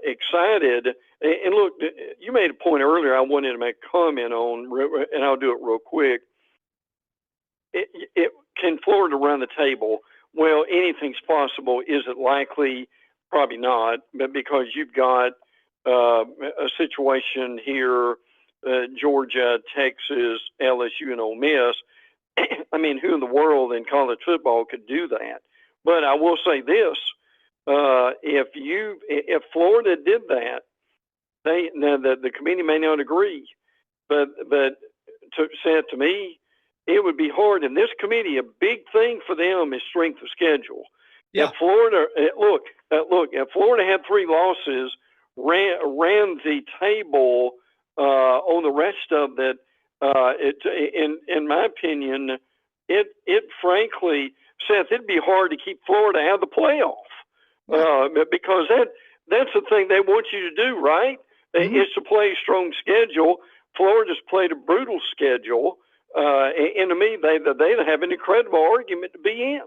excited. And look, you made a point earlier I wanted to make a comment on, and I'll do it real quick. Can Florida run the table? Well, anything's possible. Is it likely? Probably not, but because you've got a situation here, Georgia, Texas, LSU, and Ole Miss. I mean, who in the world in college football could do that? But I will say this: if Florida did that, the committee may not agree, but to me, it would be hard. And this committee, a big thing for them is strength of schedule. Yeah. If Florida, if Florida had 3 losses, ran the table on the rest of it, in my opinion, it frankly, Seth, it'd be hard to keep Florida out of the playoff, because that's the thing they want you to do, right? Mm-hmm. Is to play a strong schedule. Florida's played a brutal schedule, and to me, they have an incredible argument to be in.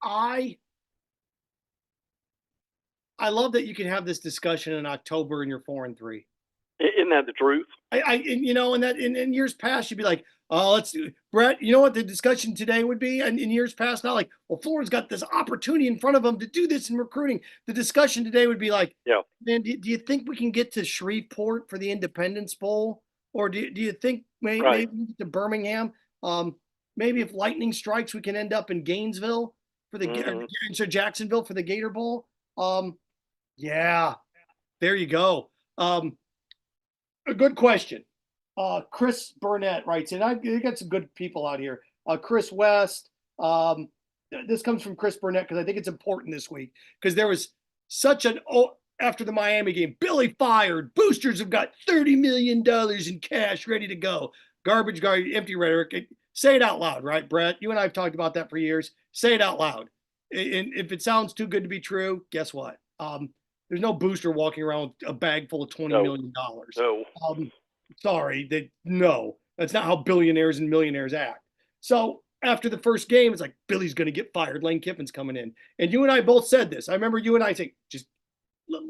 I love that you can have this discussion in October and you're 4-3. Isn't that the truth? In years past, you'd be like, oh, let's do it. Brett, you know what the discussion today would be? And in years past, now, like, well, Florida's got this opportunity in front of them to do this in recruiting. The discussion today would be like, man, do you think we can get to Shreveport for the Independence Bowl? Or do you think maybe to Birmingham? Maybe if lightning strikes, we can end up in Gainesville for the Jacksonville for the Gator Bowl. Yeah, there you go. A good question. Chris Burnett writes in. I got some good people out here. Chris West. This comes from Chris Burnett because I think it's important this week because there was such after the Miami game, Billy fired. Boosters have got $30 million in cash ready to go. Garbage, empty rhetoric. Say it out loud, right, Brett? You and I have talked about that for years. Say it out loud. And if it sounds too good to be true, guess what? There's no booster walking around with a bag full of $20 million. No. Sorry, no. That's not how billionaires and millionaires act. So after the first game, it's like, Billy's going to get fired. Lane Kiffin's coming in. And you and I both said this. I remember you and I saying,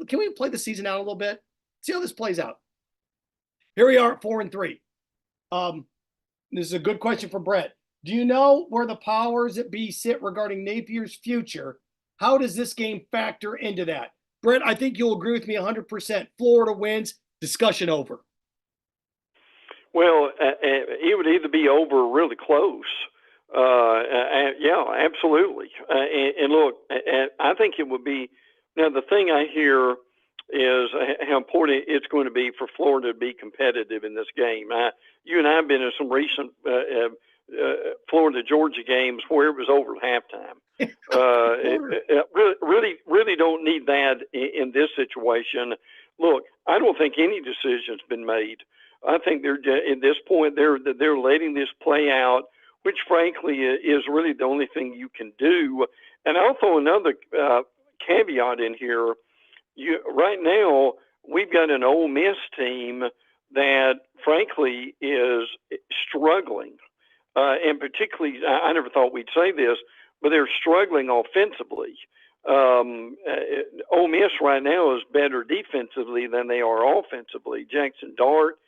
can we play the season out a little bit? See how this plays out. Here we are at 4-3. This is a good question for Brett. Do you know where the powers that be sit regarding Napier's future? How does this game factor into that? Brent, I think you'll agree with me 100%. Florida wins, discussion over. Well, it would either be over or really close. Yeah, absolutely. And look, I think it would be. Now, the thing I hear is how important it's going to be for Florida to be competitive in this game. You and I have been in some recent Florida-Georgia games where it was over halftime. Really don't need that in this situation. Look, I don't think any decision's been made. I think they're at this point they're letting this play out, which frankly is really the only thing you can do. And I'll throw another caveat in here. Right now we've got an Ole Miss team that frankly is struggling, and particularly I never thought we'd say this, but they're struggling offensively. Ole Miss right now is better defensively than they are offensively. Jackson Dart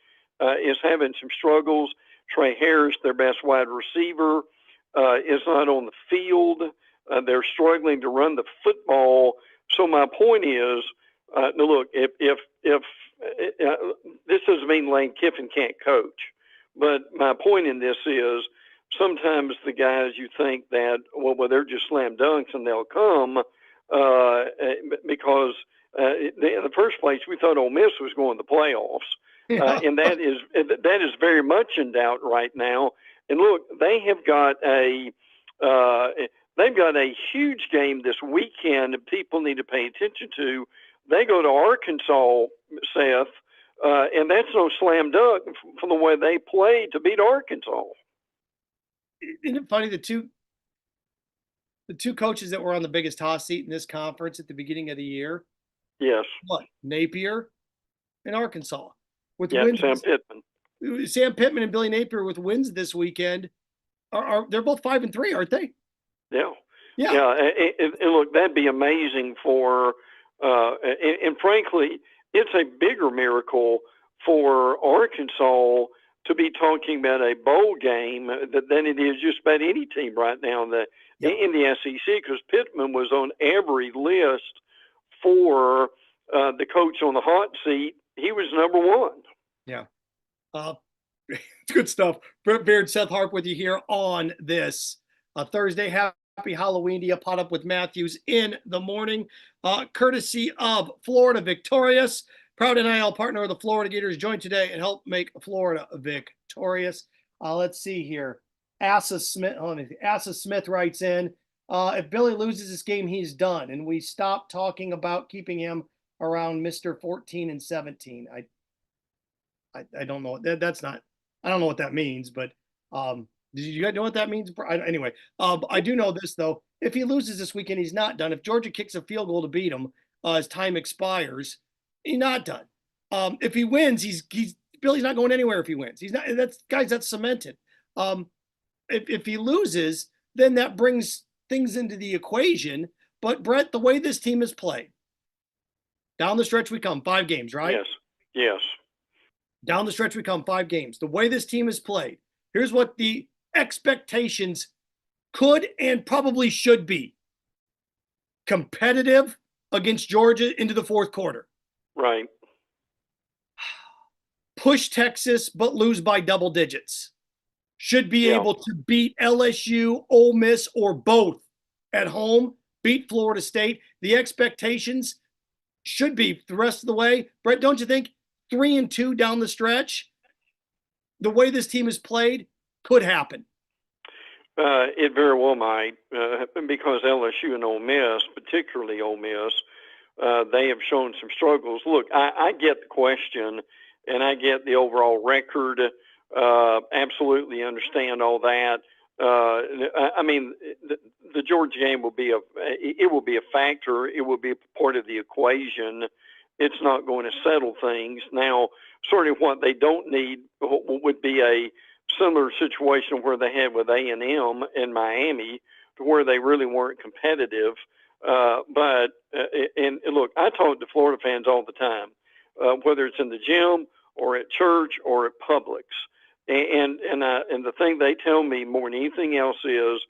is having some struggles. Trey Harris, their best wide receiver, is not on the field. They're struggling to run the football. So my point is, look, if this doesn't mean Lane Kiffin can't coach, but my point in this is sometimes the guys you think that, well, they're just slam dunks and they'll come because in the first place we thought Ole Miss was going to the playoffs. And that is very much in doubt right now. And look, they've got a huge game this weekend that people need to pay attention to. They go to Arkansas, Seth, and that's no slam dunk from the way they played to beat Arkansas. Isn't it funny, the two coaches that were on the biggest hot seat in this conference at the beginning of the year? Yes. What? Napier and Arkansas. With wins, Sam Pittman and Billy Napier with wins this weekend they're both 5-3, aren't they? Yeah. And look, that'd be amazing for and frankly, it's a bigger miracle for Arkansas to be talking about a bowl game than it is just about any team right now in the SEC, because Pittman was on every list for the coach on the hot seat. He was number one. Yeah. It's good stuff. Brent Beaird, Seth Harp with you here on this Thursday. Happy Halloween to you. PodUp with Matthews in the morning. Courtesy of Florida Victorious. Proud NIL partner of the Florida Gators, joined today and help make Florida victorious. Let's see here. Asa Smith writes in, if Billy loses this game, he's done. And we stop talking about keeping him around Mr. 14 and 17. I don't know. That's not, I don't know what that means, but did you guys know what that means? Anyway, I do know this, though. If he loses this weekend, he's not done. If Georgia kicks a field goal to beat him as time expires, he's not done. If he wins, Billy's not going anywhere if he wins. He's not. That's cemented. If he loses, then that brings things into the equation. But Brett, the way this team has played, down the stretch we come, 5 games, right? Yes. Down the stretch we come, 5 games. The way this team has played, here's what the expectations could and probably should be. Competitive against Georgia into the fourth quarter. Right. Push Texas, but lose by double digits. Should be able to beat LSU, Ole Miss, or both at home. Beat Florida State. The expectations should be the rest of the way. Brett, don't you think 3-2 down the stretch, the way this team has played, could happen? It very well might, because LSU and Ole Miss, particularly Ole Miss, they have shown some struggles. Look, I get the question, and I get the overall record. Absolutely understand all that. I mean, the Georgia game will be a factor. It will be a part of the equation. It's not going to settle things. Now, sort of what they don't need would be a similar situation where they had with A&M and Miami, to where they really weren't competitive. But look, I talk to Florida fans all the time, whether it's in the gym or at church or at Publix. And the thing they tell me more than anything else is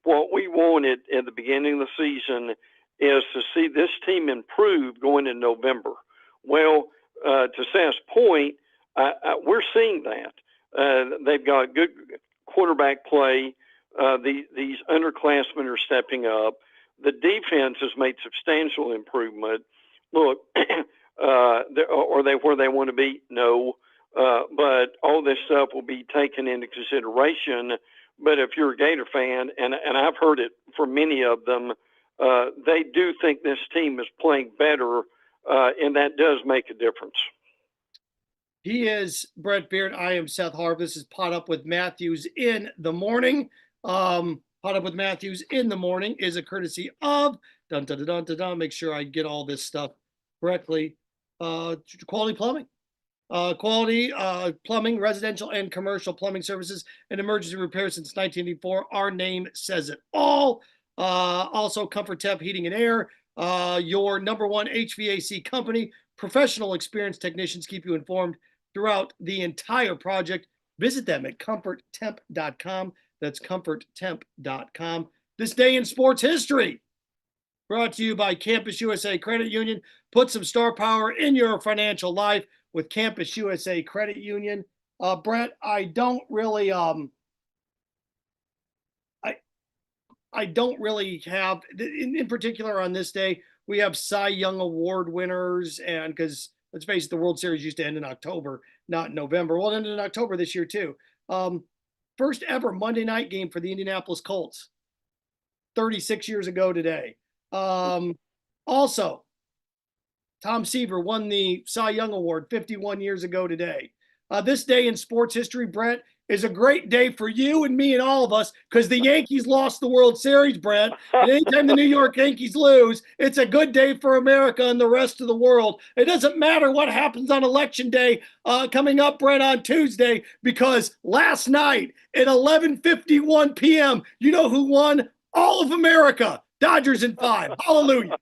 what we wanted at the beginning of the season is to see this team improve going in November. Well, to Seth's point, we're seeing that. They've got good quarterback play. These underclassmen are stepping up. The defense has made substantial improvement. Look, are they where they want to be? No. But all this stuff will be taken into consideration. But if you're a Gator fan, and I've heard it from many of them, they do think this team is playing better, and that does make a difference. He is Brent Beaird. I am Seth Harp. This is PodUp with Matthews in the morning. PodUp with Matthews in the morning is a courtesy of make sure I get all this stuff correctly. Quality Plumbing. Quality plumbing, residential and commercial plumbing services and emergency repair since 1984. Our name says it all. Also, Comfort Temp Heating and Air, your number one HVAC company. Professional experienced technicians keep you informed throughout the entire project. Visit them at comforttemp.com. That's comforttemp.com. This day in sports history, brought to you by Campus USA Credit Union. Put some star power in your financial life with Campus USA Credit Union. Brent, I don't really have, in particular on this day, we have Cy Young Award winners, and because let's face it, the World Series used to end in October, not in November. Well, it ended in October this year too. First ever Monday night game for the Indianapolis Colts, 36 years ago today. Also, Tom Seaver won the Cy Young Award 51 years ago today. This day in sports history, Brent, is a great day for you and me and all of us because the Yankees lost the World Series, Brent. And anytime the New York Yankees lose, it's a good day for America and the rest of the world. It doesn't matter what happens on Election Day coming up, Brent, on Tuesday, because last night at 11:51 p.m., you know who won? All of America. Dodgers in 5. Hallelujah.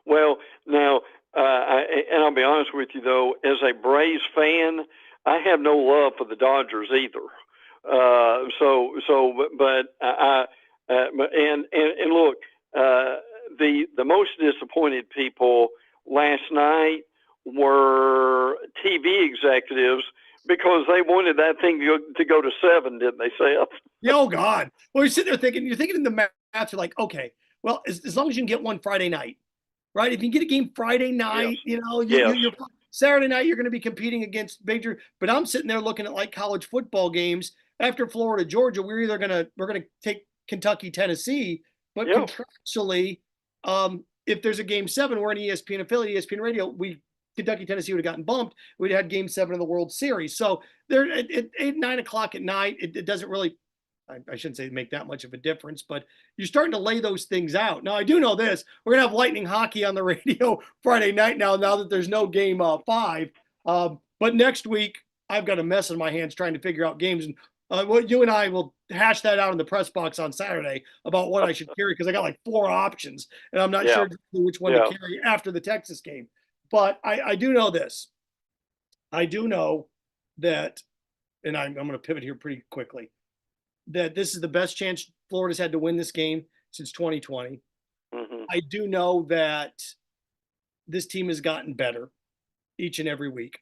Well, now, and I'll be honest with you, though, as a Braves fan, I have no love for the Dodgers either. And look, the most disappointed people last night were TV executives because they wanted that thing to go to 7, didn't they, Seth? Oh God! Well, you're sitting there thinking in the math. You're like, okay, well, as long as you can get one Friday night, right? If you can get a game Friday night, yes. You're Saturday night, you're going to be competing against major. But I'm sitting there looking at like college football games. After Florida, Georgia, we're going to take Kentucky, Tennessee. But contractually, if there's a game 7, we're an ESPN affiliate, ESPN Radio. Kentucky, Tennessee would have gotten bumped. We'd had game 7 of the World Series. So there at 8, 9 o'clock at night, it doesn't really. I shouldn't say make that much of a difference, but you're starting to lay those things out. Now, I do know this. We're going to have Lightning Hockey on the radio Friday night now that there's no game 5. But next week, I've got a mess in my hands trying to figure out games. And you and I will hash that out in the press box on Saturday about what I should carry because I got like 4 options, and I'm not sure which one to carry after the Texas game. But I do know this. I do know that, and I'm going to pivot here pretty quickly, that this is the best chance Florida's had to win this game since 2020. Mm-hmm. I do know that this team has gotten better each and every week.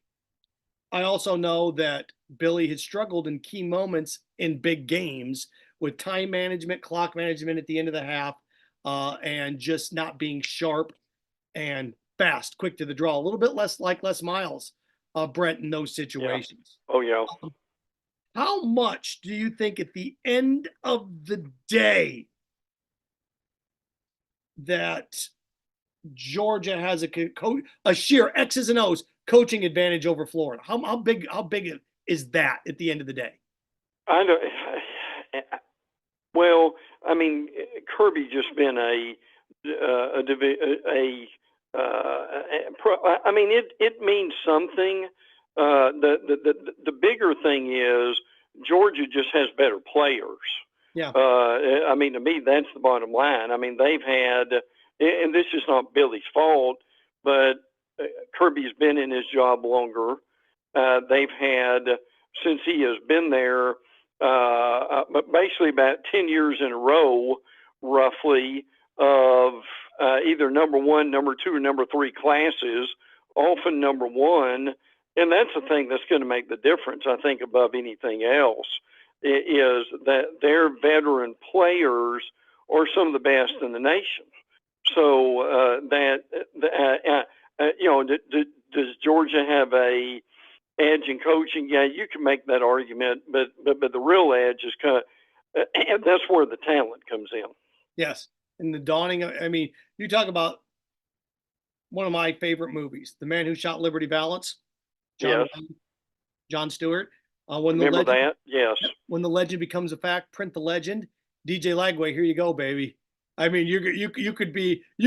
I also know that Billy has struggled in key moments in big games with time management, clock management at the end of the half, and just not being sharp and fast, quick to the draw. A little bit less like Les Miles, Brent, in those situations. Yeah. Oh, yeah. How much do you think at the end of the day that Georgia has a sheer X's and O's coaching advantage over Florida? How big is that at the end of the day? I know. Well, I mean, Kirby just been I mean, it means something. The bigger thing is Georgia just has better players. Yeah. I mean, to me, that's the bottom line. I mean, they've had, and this is not Billy's fault, but Kirby's been in his job longer. They've had, since he has been there, but basically about 10 years in a row, roughly, of either number one, number two, or number three classes, often number one. And that's the thing that's going to make the difference, I think, above anything else, is that their veteran players are some of the best in the nation. So does Georgia have a edge in coaching? Yeah, you can make that argument, but the real edge is and that's where the talent comes in. Yes, and the dawning. I mean, you talk about one of my favorite movies, The Man Who Shot Liberty Valance. John Stewart. Remember that? Yes. When the legend becomes a fact, print the legend. DJ Lagway, here you go, baby. I mean, you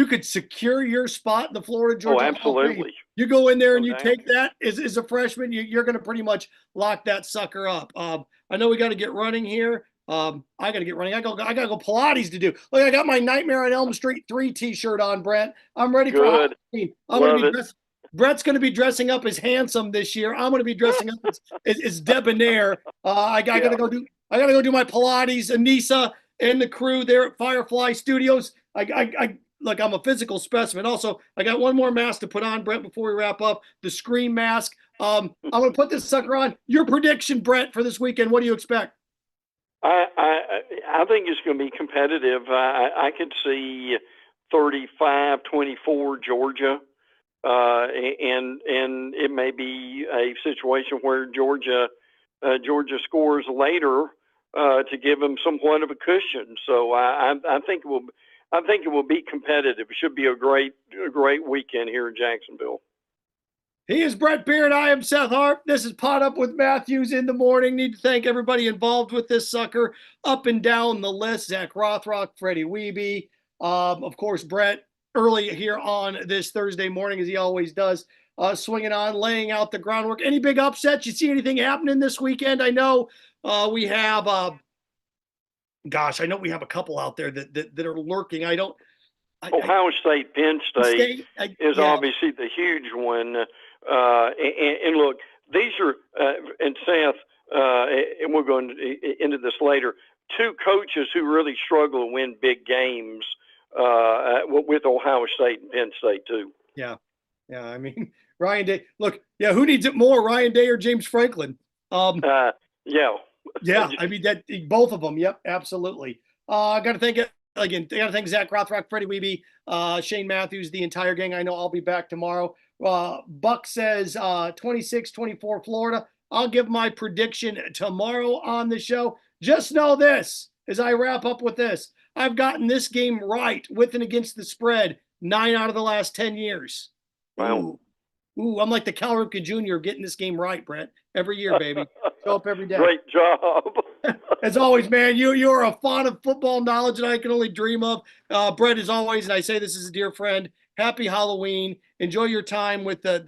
could secure your spot in the Florida Georgia. Oh, absolutely. You go in there and you take that as a freshman, you're going to pretty much lock that sucker up. I know we got to get running here. I got to get running. I got to go Pilates to do. Look, I got my Nightmare on Elm Street 3 T-shirt on, Brent. I'm ready for Halloween. Brett's going to be dressing up as Handsome this year. I'm going to be dressing up as Debonair. I got to go do my Pilates. Anissa and the crew there at Firefly Studios. Look, I'm a physical specimen. Also, I got one more mask to put on, Brent, before we wrap up. The Scream mask. I'm going to put this sucker on. Your prediction, Brent, for this weekend. What do you expect? I think it's going to be competitive. I could see 35-24 Georgia. And it may be a situation where Georgia scores later to give them somewhat of a cushion. So I think it will be competitive. It should be a great weekend here in Jacksonville. He is Brent Beaird. I am Seth Harp. This is PodUp with Matthews in the morning. Need to thank everybody involved with this sucker up and down the list. Zach Rothrock, Freddie Wiebe, of course, Brent early here on this Thursday morning, as he always does, swinging on, laying out the groundwork. Any big upsets? You see anything happening this weekend? I know we have, I know we have a couple out there that are lurking. Ohio State, Penn State is obviously the huge one. And look, these are, and Seth, and we're going into this later, two coaches who really struggle to win big games with Ohio State and Penn State too. Yeah. I mean, Ryan Day. Look, who needs it more, Ryan Day or James Franklin? Yeah. I mean, that both of them. Yep, absolutely. I got to thank Zach Rothrock, Freddie Wiebe, Shane Matthews, the entire gang. I know I'll be back tomorrow. Buck says 26-24 Florida. I'll give my prediction tomorrow on the show. Just know this, as I wrap up with this, I've gotten this game right with and against the spread 9 out of the last 10 years. Wow. Ooh, I'm like the Cal Ripken Jr. getting this game right, Brent. Every year, baby. Show up every day. Great job. As always, man, you're a font of football knowledge that I can only dream of. Brent, as always, and I say this as a dear friend, happy Halloween. Enjoy your time with the